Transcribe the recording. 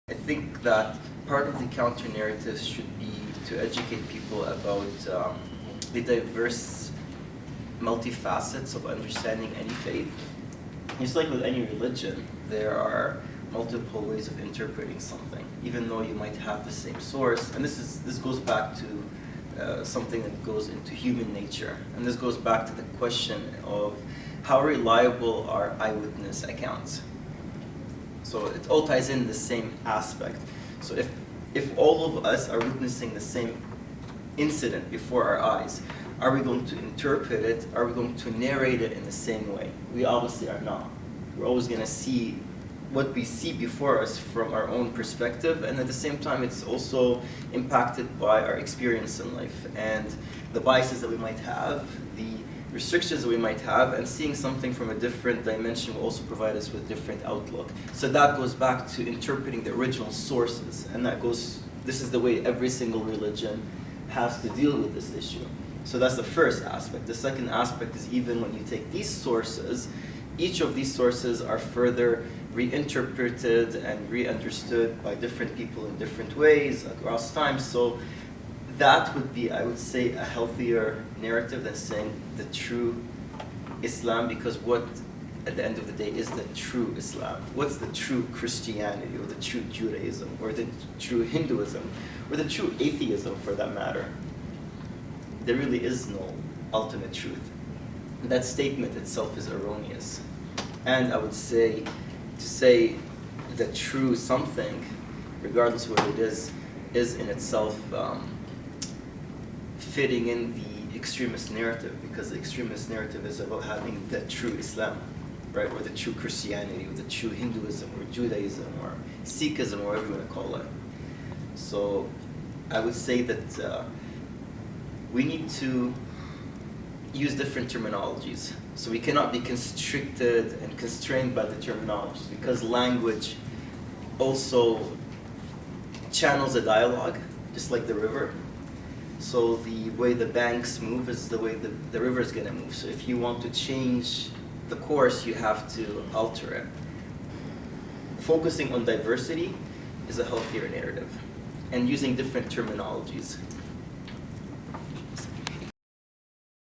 I think that part of the counter-narrative should be to educate people about the diverse multifacets of understanding any faith. Just like with any religion, there are multiple ways of interpreting something, even though you might have the same source. And this goes back to something that goes into human nature. And this goes back to the question of how reliable are eyewitness accounts. So it all ties in the same aspect. So if all of us are witnessing the same incident before our eyes, are we going to interpret it? Are we going to narrate it in the same way? We obviously are not. We're always going to see what we see before us from our own perspective, and at the same time it's also impacted by our experience in life and the biases that we might have, the restrictions that we might have, and seeing something from a different dimension will also provide us with a different outlook. So that goes back to interpreting the original sources, and this is the way every single religion has to deal with this issue. So that's the first aspect. The second aspect is, even when you take these sources, each of these sources are further reinterpreted and re-understood by different people in different ways across time. So that would be, I would say, a healthier narrative than saying the true Islam, because what, at the end of the day, is the true Islam? What's the true Christianity, or the true Judaism, or the true Hinduism, or the true atheism, for that matter? There really is no ultimate truth. That statement itself is erroneous. And I would say, to say the true something, regardless of what it is in itself fitting in the extremist narrative, because the extremist narrative is about having the true Islam, right, or the true Christianity, or the true Hinduism, or Judaism, or Sikhism, or whatever you want to call it. So I would say that we need to use different terminologies. So we cannot be constricted and constrained by the terminologies, because language also channels a dialogue, just like the river. So the way the banks move is the way the river is going to move. So if you want to change the course, you have to alter it. Focusing on diversity is a healthier narrative, and using different terminologies.